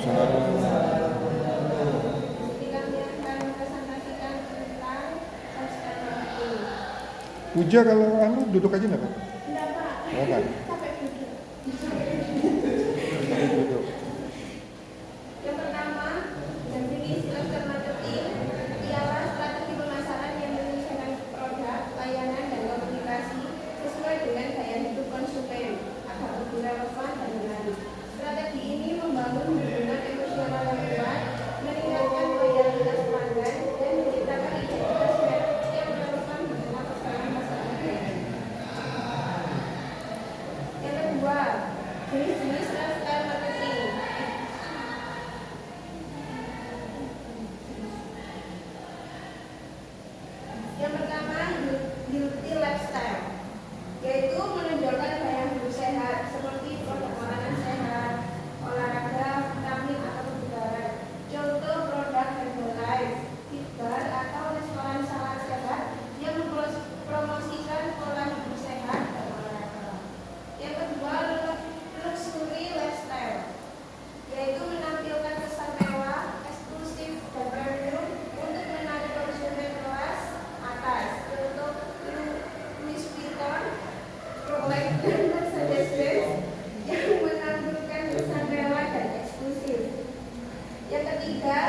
Puja kalau duduk aja enggak, Pak? Enggak, Pak. Oh, kan. Sampai duduk. Sampai duduk. Yang pertama, definisi cluster marketing ialah strategi pemasaran yang menyesuaikan produk, layanan, dan komunikasi sesuai dengan gaya hidup konsumen agar lebih relevan dan menarik. Strategi ini membangun hubungan emosional yang kuat, meningkatkan loyalitas pelanggan, dan menciptakan identitas merek yang relevan di tengah perkembangan masyarakat. Yang kedua, jenis-jenis lifestyle marketing. Yang pertama, healthy lifestyle, yaitu menonjolkan gaya hidup sehat seperti produk makanan sehat, olahraga, vitamin atau kebugaran. Contoh produk Herbalife, Fitbar atau restoran sangat sehat yang mempromosikan pola hidup sehat dan olahraga. Yang kedua, luxury lifestyle, yaitu menampilkan kesan mewah, eksklusif, dan premium untuk menarik konsumen kelas atas. Contoh Louis Vuitton, Rolex, dan Mercedes-Benz yang menampilkan kesan mewah dan eksklusif. Yang ketiga,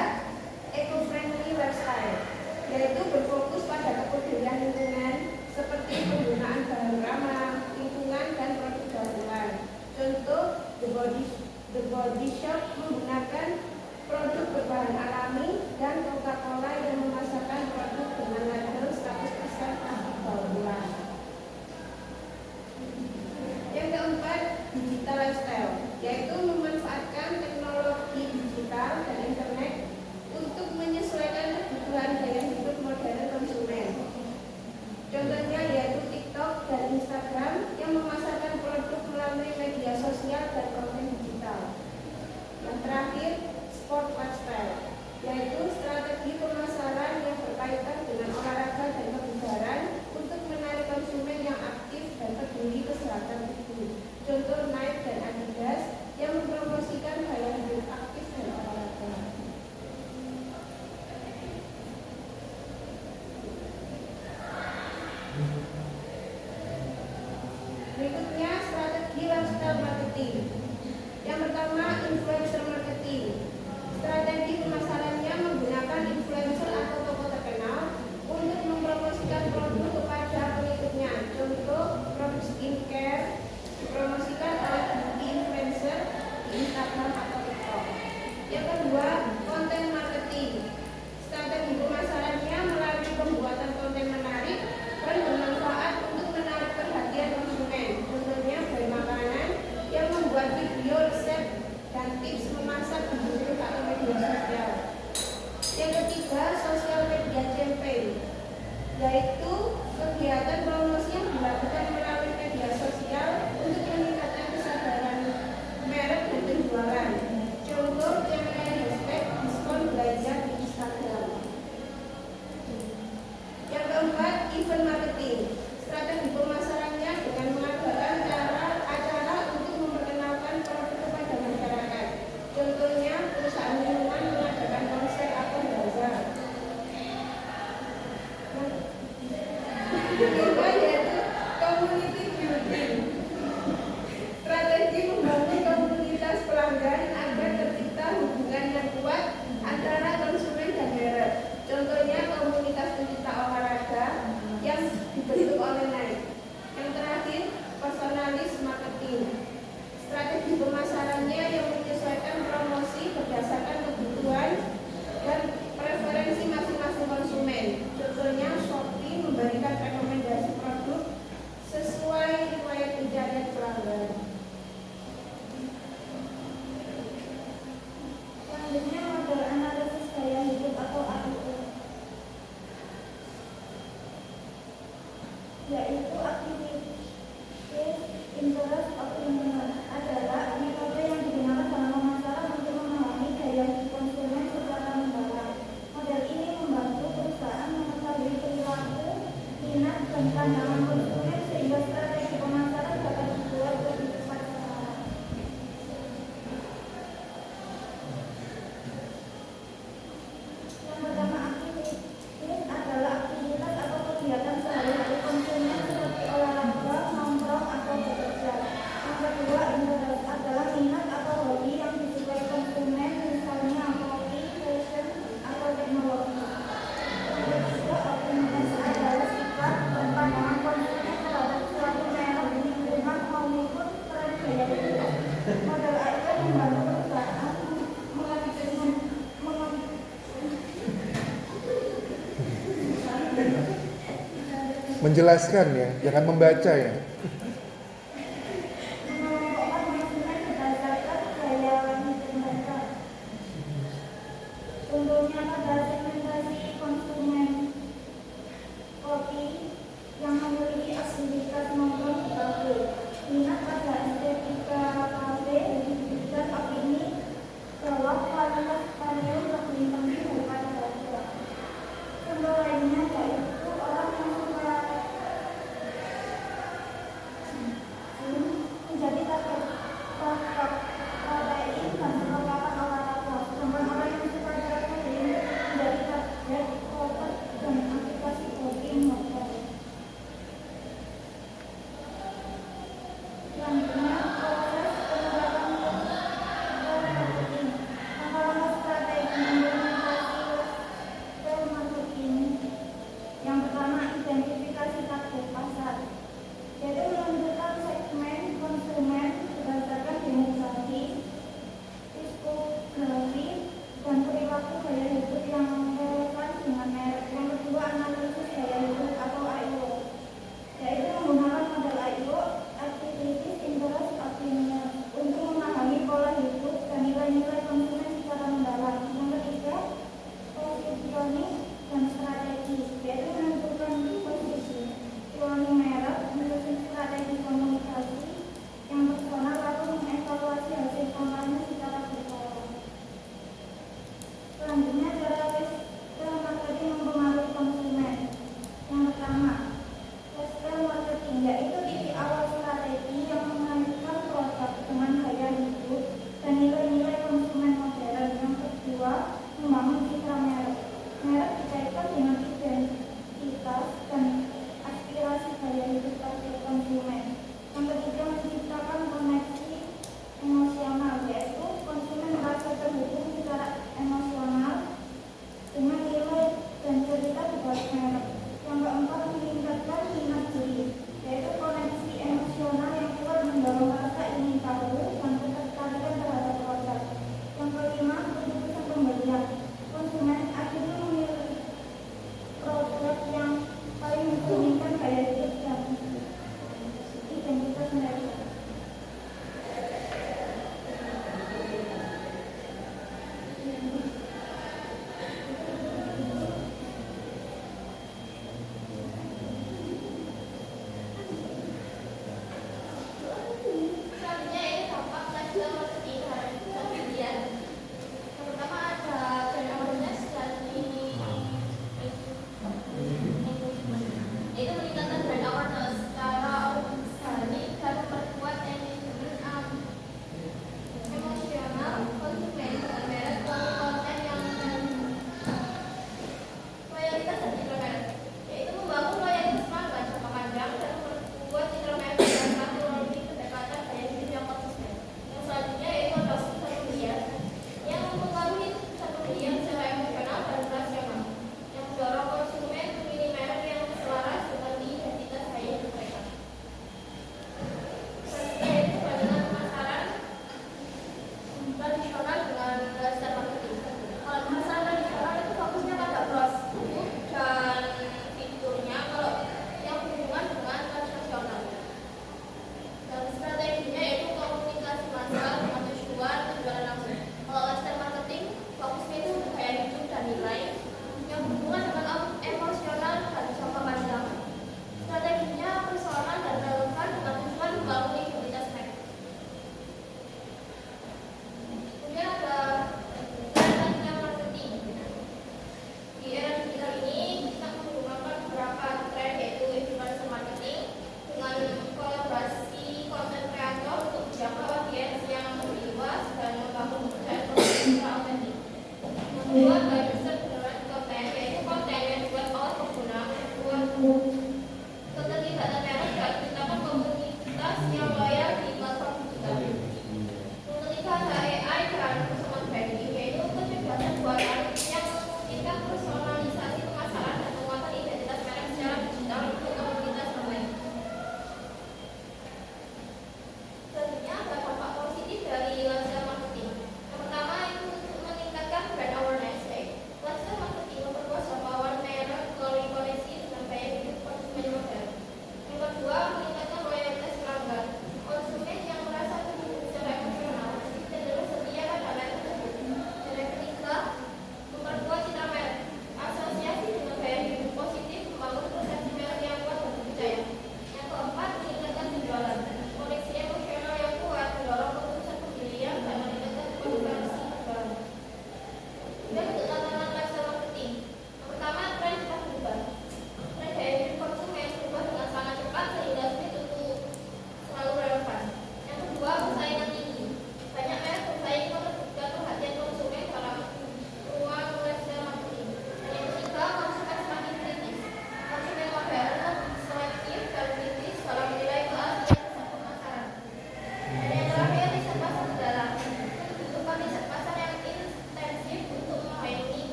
eco-friendly lifestyle, yaitu berfokus pada kepedulian lingkungan seperti penggunaan bahan ramah lingkungan dan produk daur ulang. Contoh The Body Shop menggunakan produk berbahan alami dan Coca-Cola yang memasarkan produk dengan label 100% plastik daur ulang. Yang keempat, digital lifestyle, yaitu memanfaatkan teknologi digital dan internet untuk menyesuaikan kebutuhan gaya hidup modern konsumen. Contohnya yaitu TikTok dan Instagram yang memasarkan produk melalui media sosial dan konten digital. Yang terakhir, sport lifestyle, yaitu strategi pemasaran yang berkaitan dengan olahraga dan kebugaran untuk menarik konsumen Modal IT membantu perusahaan mengaplikasikan Menjelaskan ya, jangan membaca ya. mengelompokkan konsumen berdasarkan gaya hidup mereka. Contohnya pada segmentasi konsumen kopi yang memiliki aktivitas nongkrong di kafe, minat pada estetika kafe, dan opini bahwa kualitas karya lebih penting daripada harga. Contoh lainnya yaitu orang yang suka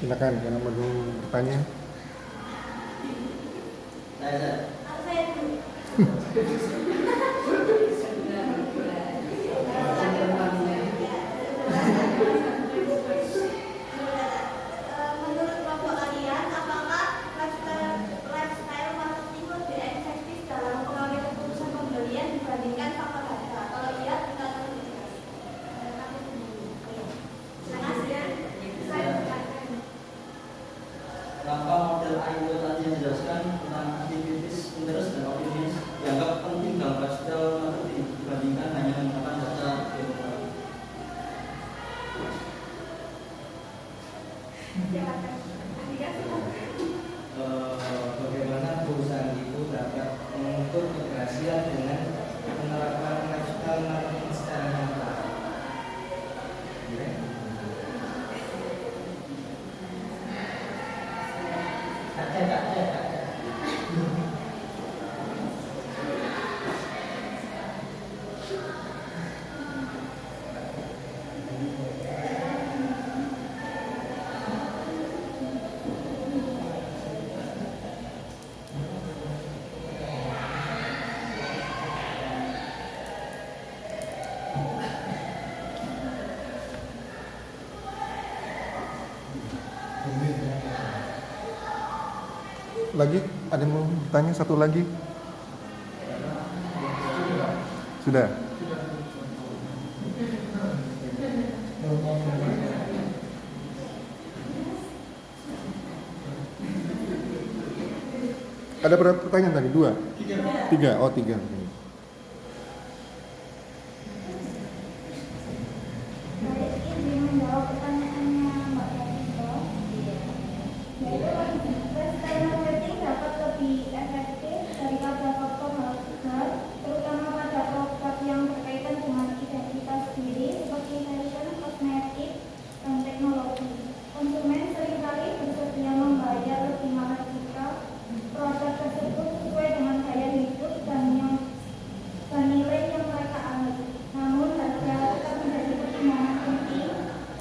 Silakan, yang mau bertanya. Saya dulu. Menurut kelompok kalian, apakah lifestyle marketing lebih efektif dalam mengambil keputusan pembelian dibandingkan faktor harga? Kalau iya, tingkatkan lebih jelas. Terima kasih. Saya bertanya. Maka model AIO tadi yang dijelaskan tentang aktivitas, interest, dan opinions dianggap penting dalam lifestyle marketing dibandingkan hanya menggunakan data geografi. Bagaimana perusahaan itu dapat mengukur keberhasilan dengan menerapkan lifestyle marketing secara nyata? Lagi, ada yang mau bertanya satu lagi? Sudah. Ada berapa pertanyaan tadi? Dua? Tiga. Oh, tiga. Saya ingin menjawab pertanyaannya Mbak Yasito. Yaitu, lifestyle marketing dapat lebih efektif daripada faktor harga, terutama pada produk yang berkaitan dengan identitas diri seperti fashion, kosmetik, dan teknologi. Konsumen seringkali bersedia membayar lebih mahal jika produk tersebut sesuai dengan gaya hidup dan nilai yang mereka anut. Namun harga tetap menjadi pertimbangan penting,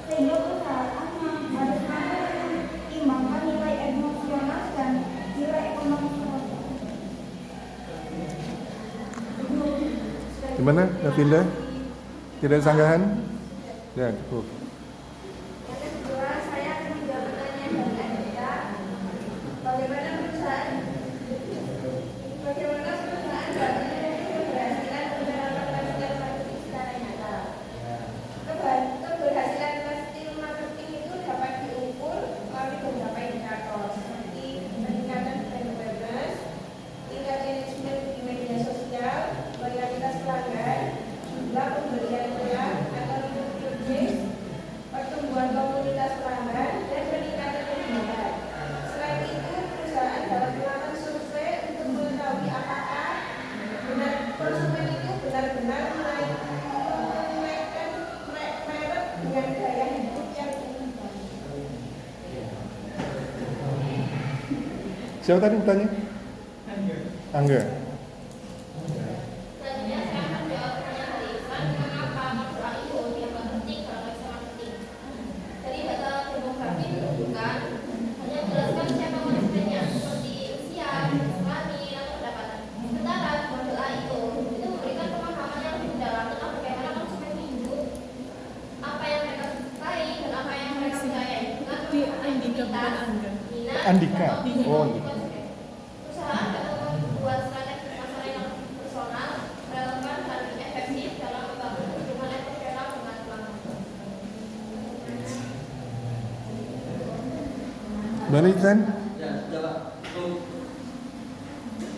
sehingga perusahaan harus mampu mempertimbangkan nilai emosional dan nilai ekonomi produk. Gimana, Davinda? Tidak ada sanggahan? Ya, cukup. Yang kedua, saya akan menjawab pertanyaan dari Anda. Bagaimana perusahaan dapat mengukur keberhasilan menerapkan lifestyle marketing secara nyata? Keberhasilan lifestyle marketing itu dapat diukur melalui beberapa indikator seperti peningkatan brand awareness, tingkat engagement di media sosial, loyalitas pelanggan, jumlah pembelian ulang atau repeat purchase, pertumbuhan komunitas pelanggan, dan peningkatan penjualan. Selain itu, perusahaan dapat melakukan survei untuk mengetahui apakah konsumen itu benar-benar menaikkan merek dengan gaya hidup yang diinginkan. Siapa tadi bertanya? Angga. Selanjutnya saya akan menjawab pertanyaan dari Ivan, mengapa modul AIO dianggap penting dalam lifestyle marketing. Dari data demografi menunjukkan hanya menjelaskan siapa konsumennya seperti usia, kelamin, atau pendapatan. Sementara modul AIO itu memberikan pemahaman yang lebih mendalam tentang bagaimana konsumen hidup, apa yang mereka sukai dan apa yang mereka percayai dengan aktivitas, minat, Andika. dan Oh, konsumen. Andika. Perusahaan dapat membuat strategi pemasaran yang personal, relevan, dan efektif dalam membangun hubungan emosional dengan pelanggan. Gimana, Iksan? Ya, sudah Pak. Cukup.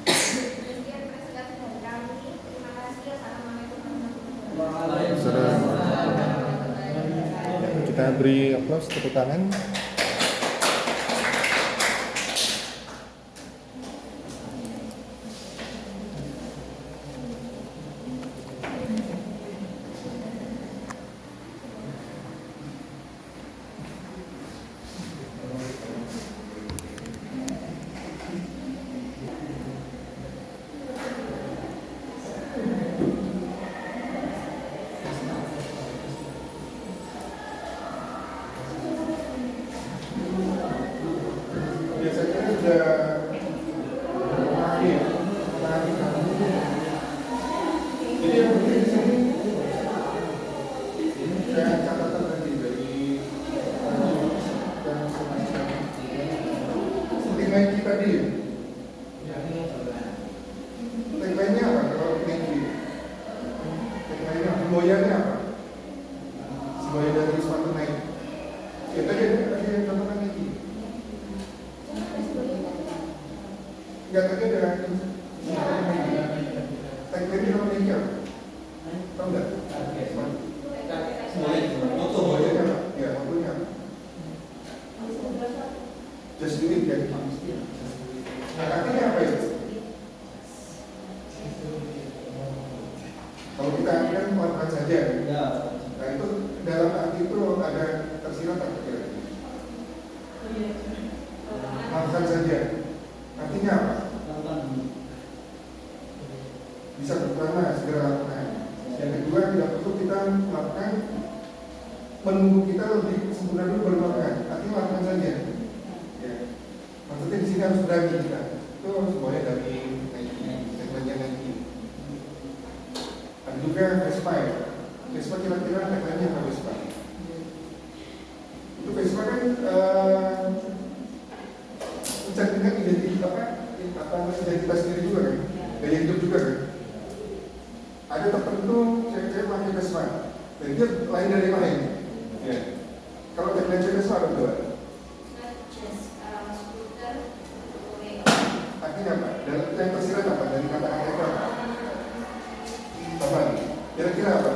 Demikian presentasi dari kami. Terima kasih. Assalamualaikum warahmatullahi wabarakatuh. Saudara. Kita beri aplaus, tepuk tangan. semboyannya apa? Semboyan dari sepatu naik. Ya tadi ada yang contohkan Nike. Enggak, tadi ada tagline di nama Nike apa? Tahu nggak? Semboyannya apa? Ya, motonya apa? Just do it, kan? Nah, artinya apa itu? Kalau kita kan melakukan saja, Ya. nah itu dalam arti itu ada tersirat apa kira? Lakukan saja. Artinya apa? Bisa pertama segera lakukan. Yang kedua tidak perlu kita melakukan menunggu kita lebih sempurna dulu baru melakukan. Artinya lakukan saja. Ya. Maksudnya di sini harus berani kita. Itu semuanya dari tagline Nike. Ada juga Vespa ya. Vespa kira-kira tagline-nya apa Vespa? Itu Vespa kan mencerminkan identitas diri juga kan, gaya hidup juga kan. Ada tertentu cewek-cewek pakai Vespa, dan dia lain dari yang lain. Ya. Kalau tagline Vespa ada dua. Artinya apa? Dan yang tersirat apa dari kata-kata itu apa? Apa? Kira-kira apa?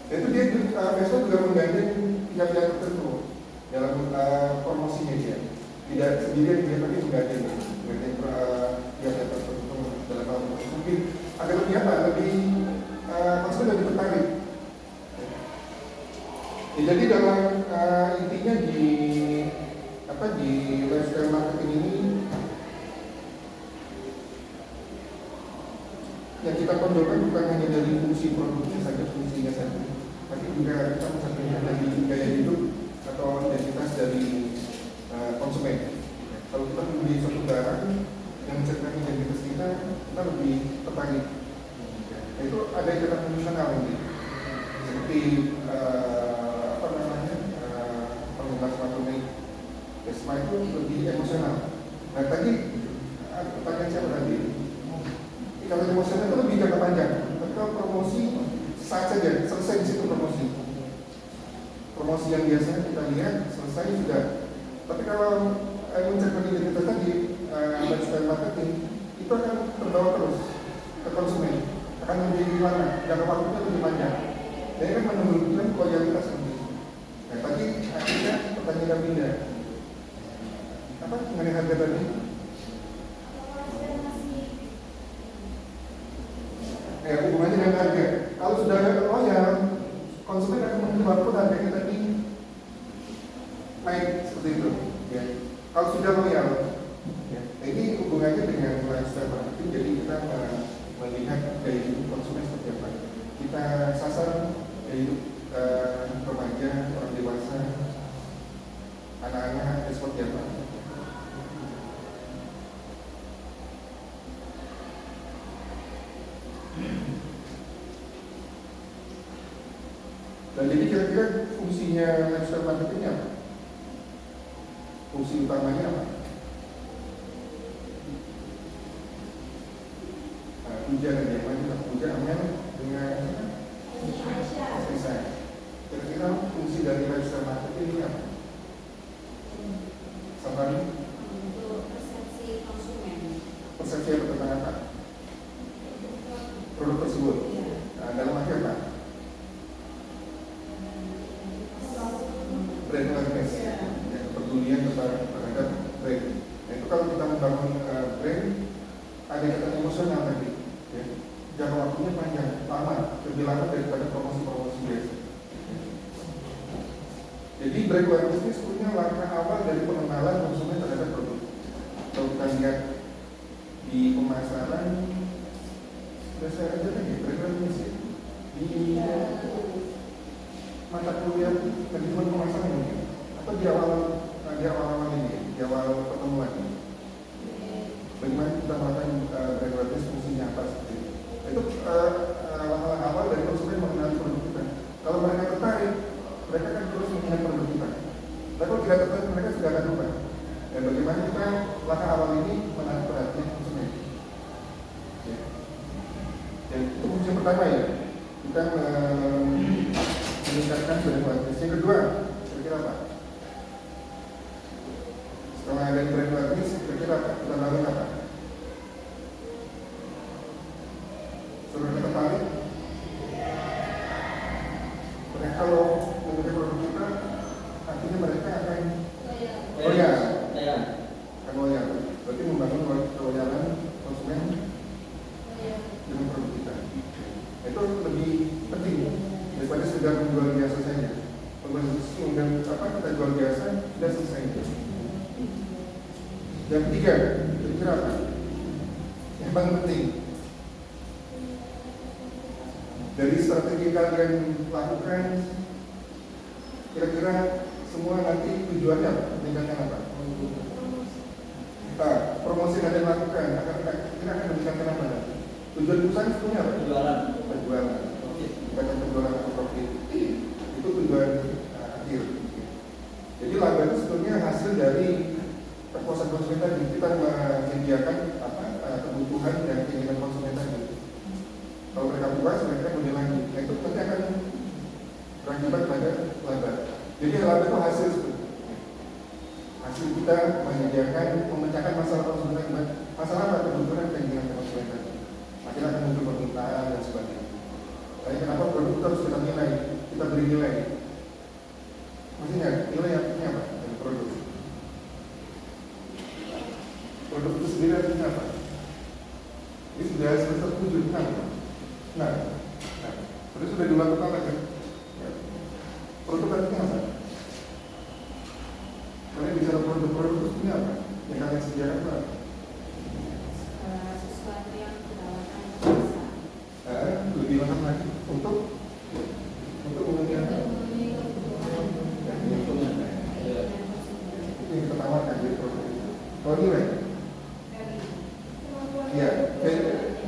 Itu dia Vespa juga menggandeng pihak-pihak tertentu dalam promosinya dia. Tidak sendirian dia tapi menggandeng pihak-pihak tertentu dalam hal mungkin agar lebih apa? Lebih maksudnya lebih tertarik. Ya, jadi dalam intinya di lifestyle marketing ini yang kita tonjolkan bukan hanya dari fungsi produknya saja, fungsinya saja, tapi juga kita mencerminkan dari gaya hidup atau identitas dari konsumen. Kalau kita membeli suatu barang yang mencerminkan identitas kita lebih tertarik. Nah, itu ada ikatan emosional ini, seperti pengguna sepatu naik Vespa itu lebih emosional. Nah tadi pertanyaan siapa tadi? Kalau emosional itu lebih jangka panjang. Tapi kalau promosi saat saja selesai di situ promosi. Promosi yang biasanya kita lihat selesai sudah. Tapi kalau mencerminkan identitas tadi lifestyle marketing itu akan terbawa terus ke konsumen. Akan menjadi gimana? Jangka waktunya lebih panjang. Dan ini kan menunjukkan loyalitas lebih. Nah tadi akhirnya pertanyaan pindah. Apa mengenai harga tadi? Hubungannya dengan harga. Kalau sudah loyal, konsumen akan menjual harganya tadi naik seperti itu. Ya. Kalau sudah loyal, ya. Ini hubungannya dengan lifestyle marketing. Jadi kita melihat gaya hidup konsumen seperti apa. Kita sasar gaya hidup remaja, orang dewasa, anak-anak seperti apa. Dan jadi kira-kira fungsinya lifestyle marketing apa? Fungsi utamanya apa? Puja dan yang lain, puja aman dengan selesai. Kira-kira fungsi dari lifestyle marketing ini apa? Safari? Untuk persepsi konsumen. Persepsi apa tentang apa? Produk tersebut. Dalam arti apa? Brand awareness, ya, kepedulian terhadap brand. Nah, itu kalau kita membangun brand, ada ikatan emosional tadi. Ya. Jangka waktunya panjang, lama, lebih lama daripada promosi-promosi biasa. Jadi brand awareness ini sebetulnya langkah awal dari pengenalan konsumen terhadap produk. Kalau kita lihat di pemasaran, sudah saya ajarkan ya, brand awareness ya. Di mata kuliah manajemen pemasaran mungkin, atau di awal ini, di awal pertemuan. Bagaimana kita melakukan brand awareness, fungsinya apa seperti itu. Itu hal-hal awal dari konsumen mengenal produk kita. Kalau mereka tertarik, mereka akan terus mengenal produk kita. Tapi kalau tidak tertarik, mereka sudah akan lupa. Dan bagaimana kita langkah awal ini menarik perhatian konsumen. Ya. Dan itu fungsi pertama ya, kita meningkatkan brand awareness. Yang kedua, kira-kira apa? Setelah ada brand awareness, kira-kira apa? Kita lakukan apa? Saudara tertarik? Mereka kalau menggunakan produk kita, artinya mereka akan loyal. Akan loyal. Berarti membangun keloyalan konsumen dengan produk kita. Itu lebih penting daripada sekedar menjual biasa saja. Pembeli dan apa kita jual biasa sudah selesai. Yang ketiga, kira-kira apa? Yang paling penting dari strategi yang kalian lakukan, kira-kira semua nanti tujuannya apa? Meningkatkan apa? Nah, promosi yang kalian lakukan kira-kira akan meningkatkan apa? Tujuan usaha sebetulnya apa? Penjualan. Bukan penjualan atau profit. Itu tujuan akhir. Jadi laba itu sebetulnya hasil dari kepuasan konsumen tadi. Kita menyediakan kebutuhan dan keinginan konsumen tadi. Kalau mereka puas, mereka kemudian lanjut. Nah, itu nanti akan berakibat pada laba. Jadi laba itu hasil sebetulnya. Hasil kita menyediakan, memecahkan masalah konsumen tadi. Masalah apa? Kebutuhan dan keinginan konsumen tadi. Akhirnya akan muncul permintaan dan sebagainya. Tapi kenapa produk itu harus kita nilai, kita beri nilai? Maksudnya nilai artinya apa? Dari produk. Produk itu sendiri artinya apa? Ini sudah semester 7 kan? Nah, terus sudah dilakukan lagi. Ya. Produk artinya apa? Kalian bicara produk itu sebenarnya apa? Yang kalian sediakan apa? Sesuatu yang ditawarkan Lebih lengkap lagi untuk kemudian yang kita tawarkan dari produk itu. Kalau nilai, ya,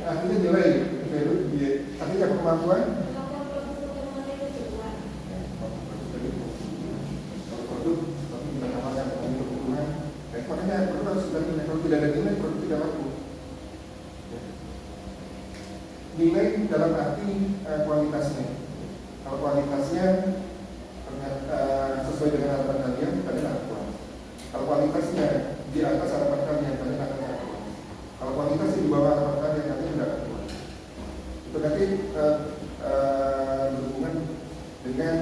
artinya nilai, artinya kemampuan. Kalau produk, tapi kita tawarkan untuk kebutuhan. Makanya produk harus sudah nilai. Kalau tidak ada nilai, produk tidak laku. Nilai dalam arti kualitasnya. Kalau kualitasnya sesuai dengan harapan kalian akan puas. Kalau kualitasnya di atas harapan kalian akan puas. Kalau kualitasnya di bawah harapan kalian tidak akan puas. Itu nanti berhubungan dengan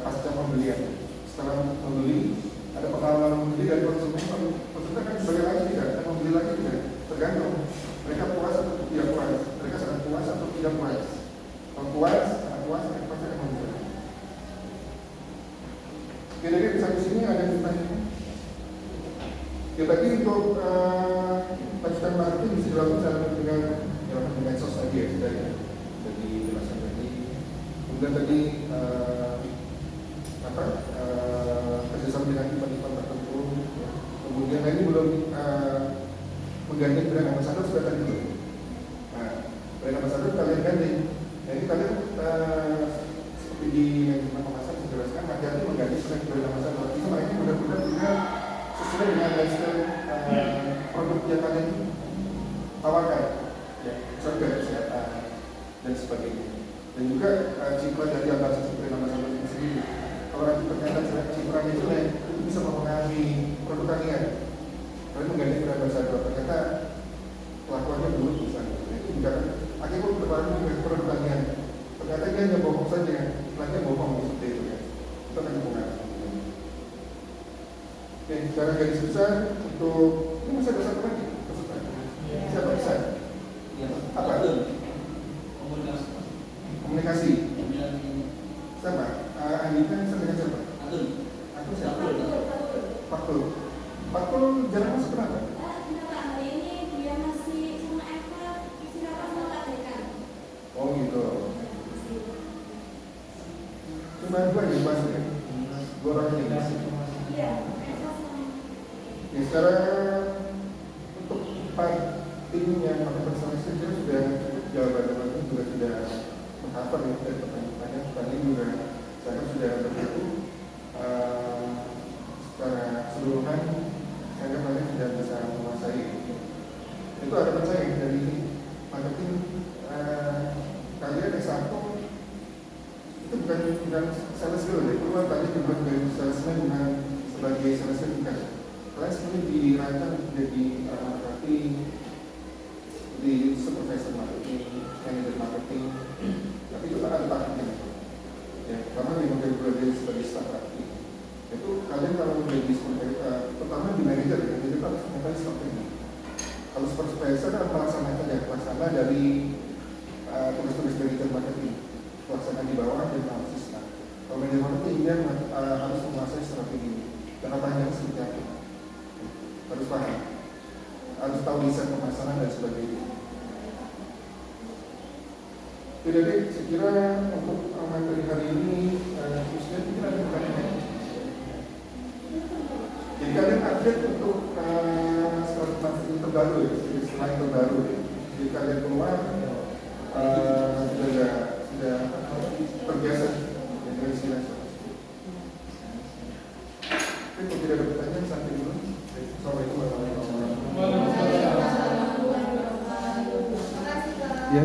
pasca pembelian. Setelah membeli, ada pengalaman membeli dari konsumen. Konsumen kan sebagai lagi tidak, akan membeli lagi tidak, tergantung. Mereka puas atau tidak puas. Mereka sangat puas atau tidak puas. Kalau puas, sangat puas, mereka pasti akan membeli. Oke, dari sampai sini ada pertanyaan. Ya tadi untuk lanjutan marketing bisa dilakukan dengan medsos tadi ya, sudah ya. Jadi jelasan tadi. Kemudian tadi kerjasama dengan event-event tertentu. Kemudian ini belum menggandeng brand ambassador sudah tadi itu. Nah, brand ambassador kalian gandeng. Nah ini kalian seperti di manajemen pemasaran dijelaskan hati-hati menggandeng brand ambassador. Itu mereka benar-benar juga sesuai dengan lifestyle produk yang kalian tawarkan, ya, misalnya kesehatan dan sebagainya. Dan juga citra dari ambassador brand ambassador itu sendiri. Kalau nanti ternyata citranya jelek, itu bisa mempengaruhi produk kalian. Kalian menggandeng brand ambassador, ternyata kelakuannya buruk misalnya. Itu juga akhirnya berpengaruh dengan produk kalian. Ternyata dia hanya bohong saja, iklannya bohong seperti itu ya. Itu akan mempengaruhi. Oke, secara garis besar untuk ini masih ada satu lagi peserta. Siapa besar? Apa? Komunikasi. Siapa? Andika dengan siapa? Atun siapa? Faktul jarang masuk kenapa? Oh gitu. Cuma dua yang masuk ya? Dua orang yang masuk. Ya, secara untuk tim yang pakai personal saja sudah cukup jawaban-jawaban juga tidak mengcover ya dari pertanyaan. Tadi juga saya sudah begitu secara keseluruhan saya kalian sudah bisa menguasai. Itu harapan saya dari marketing dirancang jadi marketing, di supervisor marketing, manager marketing, tapi juga ada tahapnya. Ya, karena di belajar sebagai staff marketing. Itu kalian kalau menjadi seperti pertama di manager ya, jadi kita harus mengetahui strategi. Kalau supervisor adalah pelaksana dari tugas-tugas manager marketing, pelaksana di bawah dan analisis. Nah, kalau manajer marketing dia harus menguasai strategi, jangka panjang seperti apa, harus paham, harus tahu desain pemasaran dan sebagainya. Jadi saya kira untuk materi hari ini khususnya kita ada pertanyaan. Jadi kalian update untuk strategi marketing terbaru ya, slide terbaru ya. Jadi kalian keluar sudah terbiasa dengan istilah. Oke, kalau tidak ada pertanyaan sampai dulu. Assalamualaikum warahmatullahi wabarakatuh. Ya,